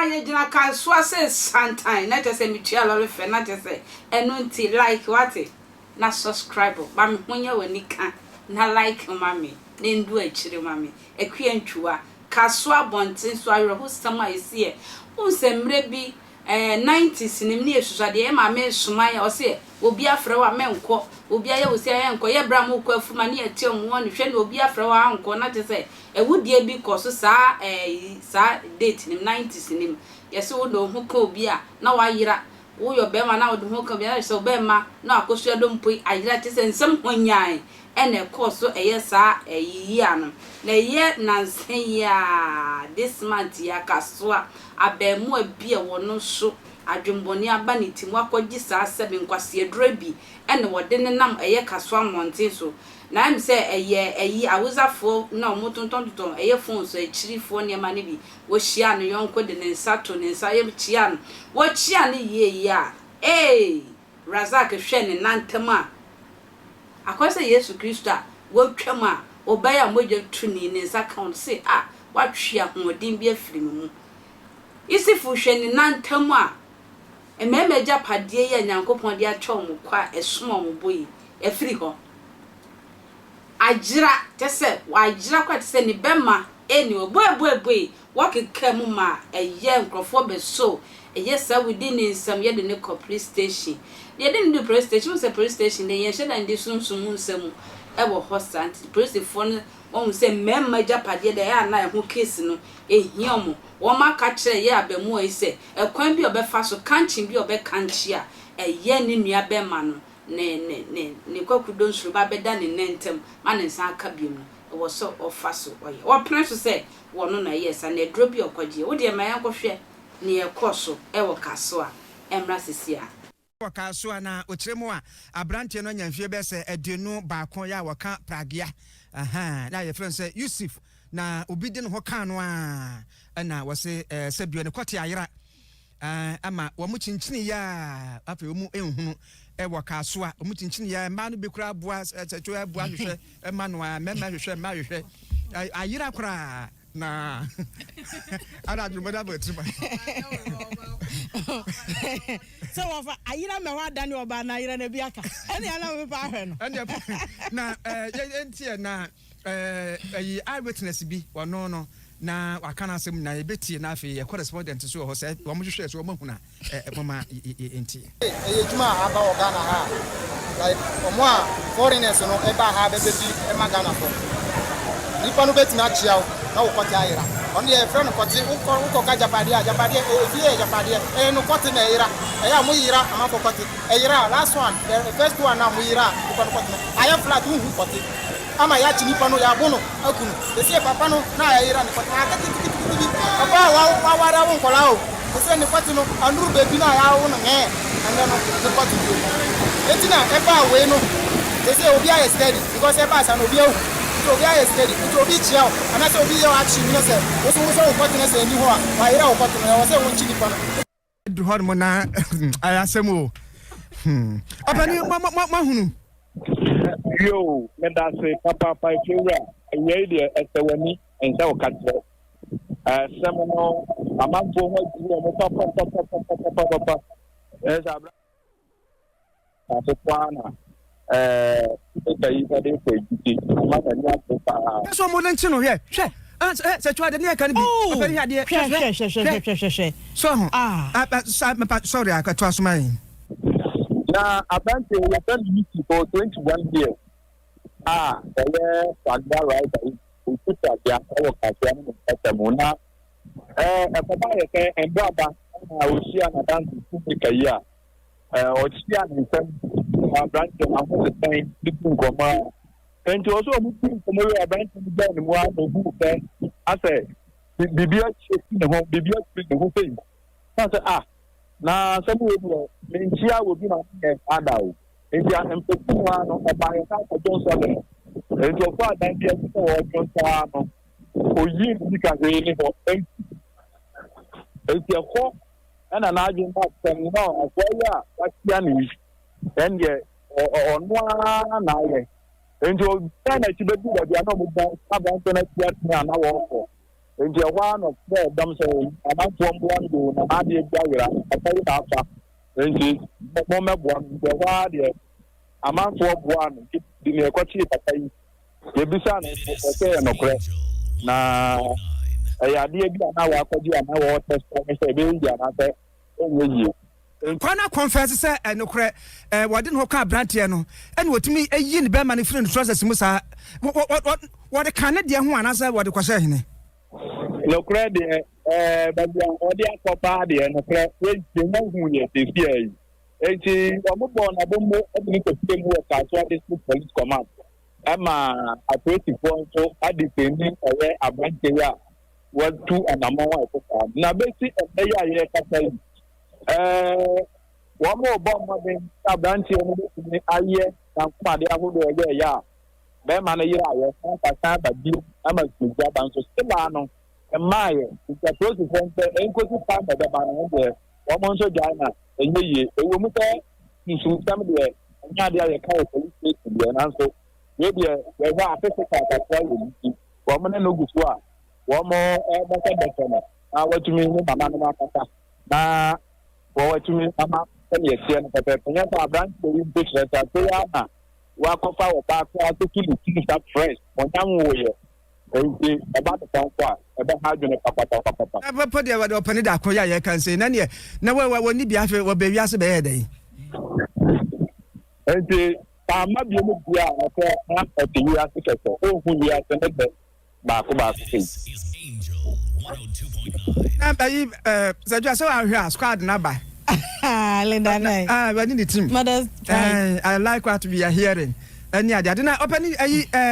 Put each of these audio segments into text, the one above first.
ye jina Kasoa say sometime na just say me tia lori fe na just say enu nti like what na subscribe ba me honya wani kan na like mami na ndu achire mami ekwe ntwa Kasoa bontin so ayo ho sama esi e unsemre bi 90s nim ne esusade e ma me suma ya o se obi afre wa menko obi aye wo se aye nko ye bra mo ko afuma ne ati omo won hwe na obi afre wa anko na te se ewudie bi koso sa date nim 90s nim yesi wo do ho ka obi a na wa yira wo yo be ma na wo do ho ka obi na se be ma na akoso do mpoi ayira te se nsem honyan ene koso eye sa eyi ano na ye nansen ya this month ya Kasoa abemu abi e wono so adwemboni aba ne timu akogye saa sebe nkwase edura bi ene wode ne nam eye Kasoa monten so na am se eyi awuzafo na omotontonton eye phone so echirifo ne ma ne bi wo hia no yonko de ne nsa to ne nsa ye chia no wo chia ne ye ya Razak hwe ne nantama akwese Yesu Kristo a wo twam a obaya moje tuni ne nsa count say watwe ahodin bi afiri mu isifu hwe ne nantam a ememeja padie ya nyankopon de atwa mu kwa esom mu boyi afiri ho agira tese wagira kwa tese ni bema eni oboeboeboe wakekam ma eye nkrofo be so eye sa within nsam ye de ne police station ye de ne police station se police station de ye sheda ndi sunsun nsam e wo hostant police phone won se memma japade de ya na ho case no ehiem wo maka kire ye abemu ese ekwan bi obefa so kanchin bi obekanchi a eye ne nua bema no ne kwakudo nsuru ba beda ne nentem ma ne nsa aka biem no wo so ofa so oye wo pren so se wo no na yes na edro bi okwagie wo de ma yankohwe ne ekoso e wo Kasoa emra sesia wo Kasoa na ochiremu a abrante no nyamfie be se edenu baakon ya woka pragia na ye friend say Yusuf na obidi no hoka no a na wo se sebio ne kwate ayira ama wo mu chinchini ya afi mu enhunu e wo Kasoa wo mu chinchini ya ma no be kura boa secho boa hwehwe ma no a mema hwehwe ma hwehwe ayira kura na ara djumada botima so wa ayira me wa dani oba na ayira na biaka ene ana me pa hwe no na entie na ayi eyewitness bi wono no na wakana asem na ebeti na afi correspondent so ho say wo mo hwehwe so wo mahuna mama entie juma aba ogana ha like omo a foreigners no eba ha be bi e magana for nipa no beti na chia na wo kwati ayira on ye friend kwati uko ka japade e no kwati na ayira e ya mo yira ama ko kwati ayira last one the first one na mo yira uko no kwati aya flat hu kwati ama ya chi nipa no ya bono akunu e se papa no na ayira ni kwati aka tiki papa wa wara won kola o e se ni kwati no anuru bebi na ya wo no and no the kwati etina e ba we no e se obi aye steady because e ba sa no obi awu obi aye steady obi chia o ana se obi yo achi mi no se wo so kwati na se ni ho a wa yira wo kwati no wo se won chi nipa no du hor mo na ayasemo apani ma hunu yo me da se papa fura ye de esewani ense o katre semono amambo ho di o mo papa abra afana itayi de ko jiti ma ta ni afa so mo nchi no hwe se twa de ne kan bi afari hade hwe so sorry akatwa sumai na abante we been meeting for 21 years Tvgh right we put that there our Kasoa no Katamuna papa ye ke embraba na osia na dance publica ya osia ni sem abante amu the time dipu nkoma enti oso mu nkoma we abante ni ba ni mu a no bu pe ase bibia chesi ne ho bibia chesi ne ho sei na na sabu wo menchia wo bi na adawo enti ampeku wa no obaye ka ko jonso le enti ofo adan bi ko wo jonso no oyi ni ka ze ni ho enti ko ana na ajin ba tem no akwaya watia ni ende onwa na ye enti o na chi bedu da bia no mo ba aba nto na tia tia na wo ko nti one of them so amanfo mboa ndo na ma de biawira afayi na afa nti mo meboa nti wa de amanfo boa no di ne kwachi papai ebisa no o no kre na ade bi na wa kwaji na wa test me say be ndia na say onye kwana confess say enokre wode no ka brantie no ene wotumi eyi ne be ma ne free no process mu sa wode kan de ho ana say wode kwase hene no kre de babu ode akopa de no kre we mo hu ye te fi ayi enti omo bo na bo mo e ni ko fi mu o Kasoa district police command ama appreciate point so adipending ewe abante ya what two and amount of na besi e ya ye kasa one more bomb abante no be aye na kuma de ahodo ye ya be ma na yira ye san ba bi ama suja ban so still no e maye the process point enkosi pan ba ba no de one so jana enye ye ewo mu te nsu sam de nya de ye ka police station de na so we de we ba afese ka Kasoa we wo mo na no gufu a wo mo ba ka de na na watumi ni mama no akata na wo watumi mama tani esie no pepe nya ta branch de we big letter so ya na wa kofa wo ba ko to kili start fresh on tan wo ye enti about the phone kwa ebe ha dwene papa papa de wa opani da ko ya ye kan say na ne na we ni bia fe wo be wi ase be ye den enti ama bi mu bia na ko na oti wi ase kese o hu wi ase ne be ba ko na ba yi Zedwa so ahwe squad na ba Linda nai we need the team mother's I like what we are hearing any ade na opani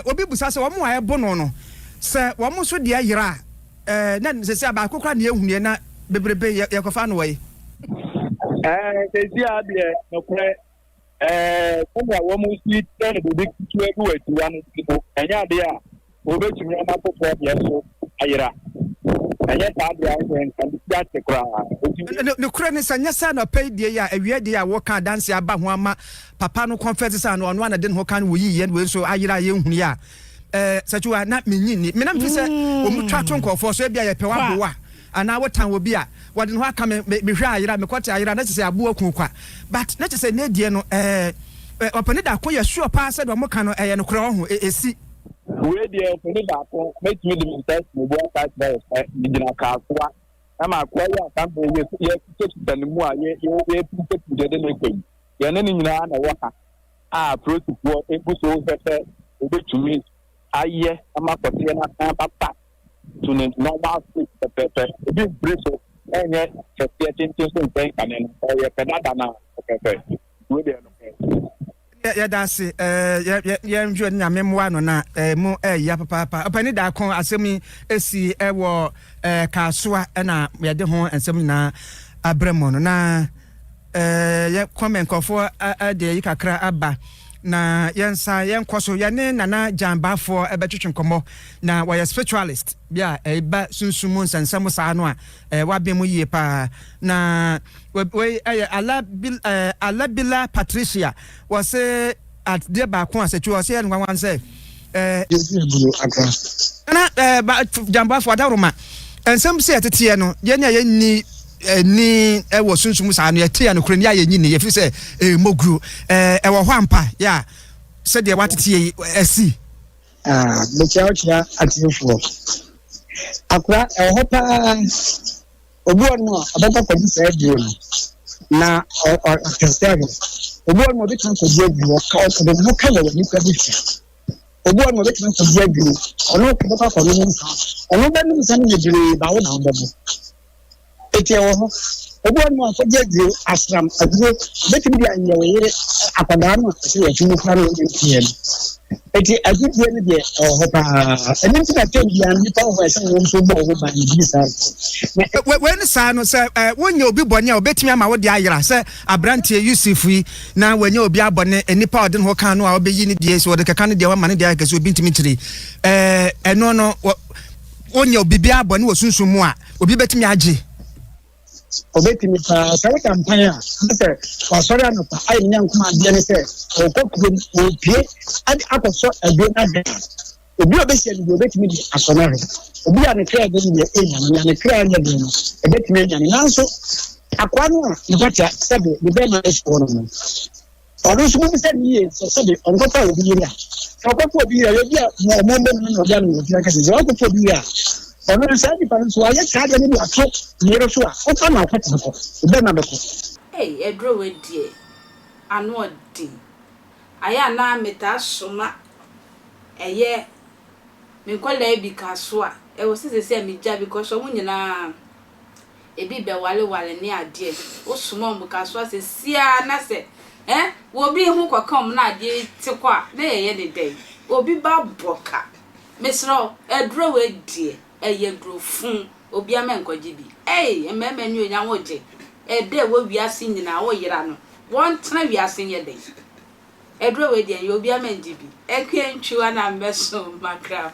obi busa se wo mo aye bo no se wo mo so de ayira na se ba akokra na ehunu na bebrebe yakofa no wai se si ade no kre kuma wo mo si tene de big tuwe bu ati wan ko enya ade a wo betumi na popo ya so ayira enya ta ade a kan dia te kra no kra ni sanya sa na pay die ya awie die a wo ka dance aba ho ama papa no confess sa no ono na de ho kan wo yiye we so ayira ye hunu ya sachuwa na menyini me na mfi se o mu twa tonkofo so bia ye pe wa bo wa ana wotan wo bia wode no aka me hwe ayira me kwata ayira na se abo akukwa but na se na die no opani da ko ye sure pa se do mo ka no ye no kra ho esi we die opani da ko make me the test mo bo test by digina Kasoa ama kwa ya kambe ye tete mu a ye tete de ne kwem ye ne nyina na wo ha protocol ebuso fefe obetumi aye ama kote na kan papa to the normal state pepe this breso enye separating so nten kanen o ye pedada na pepe we dey no ya dase ya njo na memwa no na mu ya papa opani da kon asemi esi ewo Kasoa na ya de ho ensem na abremo no na ya comment kofo de yikakra aba na yensa yenkwoso yene nana jambafo ebetwetwenkomo na waya spiritualist bia eba sunsumu nsansam saa no a wabe mu yie pa na we alabila Patricia was at the back one say was here one say na jambafo adaroma ensam se atete no yene yenni ni ewo sunsumu sa no yetia no kroni aye nyini ye fi se mogru ewo hwampa ya se de watete esi me chaochia atifo akura ewo pa obu ono ababa kwadi sa dio na o testego obu ono de kan kwadi adu o ka de no kala ni kwadi obu ono de kan kwadi adu ono ko ba ko no nsa ono ba ni nsa ni jire ba wo na obo eti ewo obu ono kwadi adu asram adu betimi dia nyewe yire akwadaa no se ya tumu fara no ntiem eti agudie ne de hopa eni tina tembia ni pa ho ese wo so bo ho ba ni bisa we ni sa no se wonya obi bone a obetimi ama wo de ayira se abrantie Yusufu na wonya obi abone enipa ode no kan no a obeyi ni de se wo de keka ne de wa ma ne de ayika se obi ntimi tiri eno no wonya obi bia abone wo sunsumu a obi betimi age obetimi pa sawe kampanya se wasori anopa ai nyankuma de ne se okokuru opie adi akoso ado na de obi obesi ani obi betimi di asonare obi a ne kra de ni enya ne kra anya de no ebetimi enya ne nanso akwa no ne bata sebe de be na espo no ọdún sọ fún sẹ́ni yìí sọ́dẹ̀ ọ̀nkọ́tà òbí yìí à ọ̀kọ́tà òbí yìí à yẹ bí à ọmọ ọmọ mi ọ̀dà mi òfin akẹ́sẹ̀ sọ ọ̀kọ́tà òbí yìí à ọ̀nà sáà nípa nso ayé káàdì ẹni bí àtọ́ yẹrẹ so à ọ̀tá náà ọ̀kọ́tà ọ̀kọ́ ọ̀bẹ́ náà bẹ̀kọ́. ẹdúró wo diẹ anu ọdín ayé àná mẹta sọmá ẹyẹ mẹkọlẹ ẹbí Kasoa ẹwọ sísèsè mi já because ọmọ nyinaa ebi bẹ wàlewàle ní adìẹ ó sùnmọ́ ọmọ Kasoa sẹ síá náà sẹ. Wobi hu kwakam na ade tikwa na yeye de dey obi ba boka mesro edro we die eye dro fun obi amenkoje bi ememe nyu nya woje ede wo wiase nyina wo yira no won tena wiase ye dey edro we die obi amenje bi ekwe ntwiwa na meso makra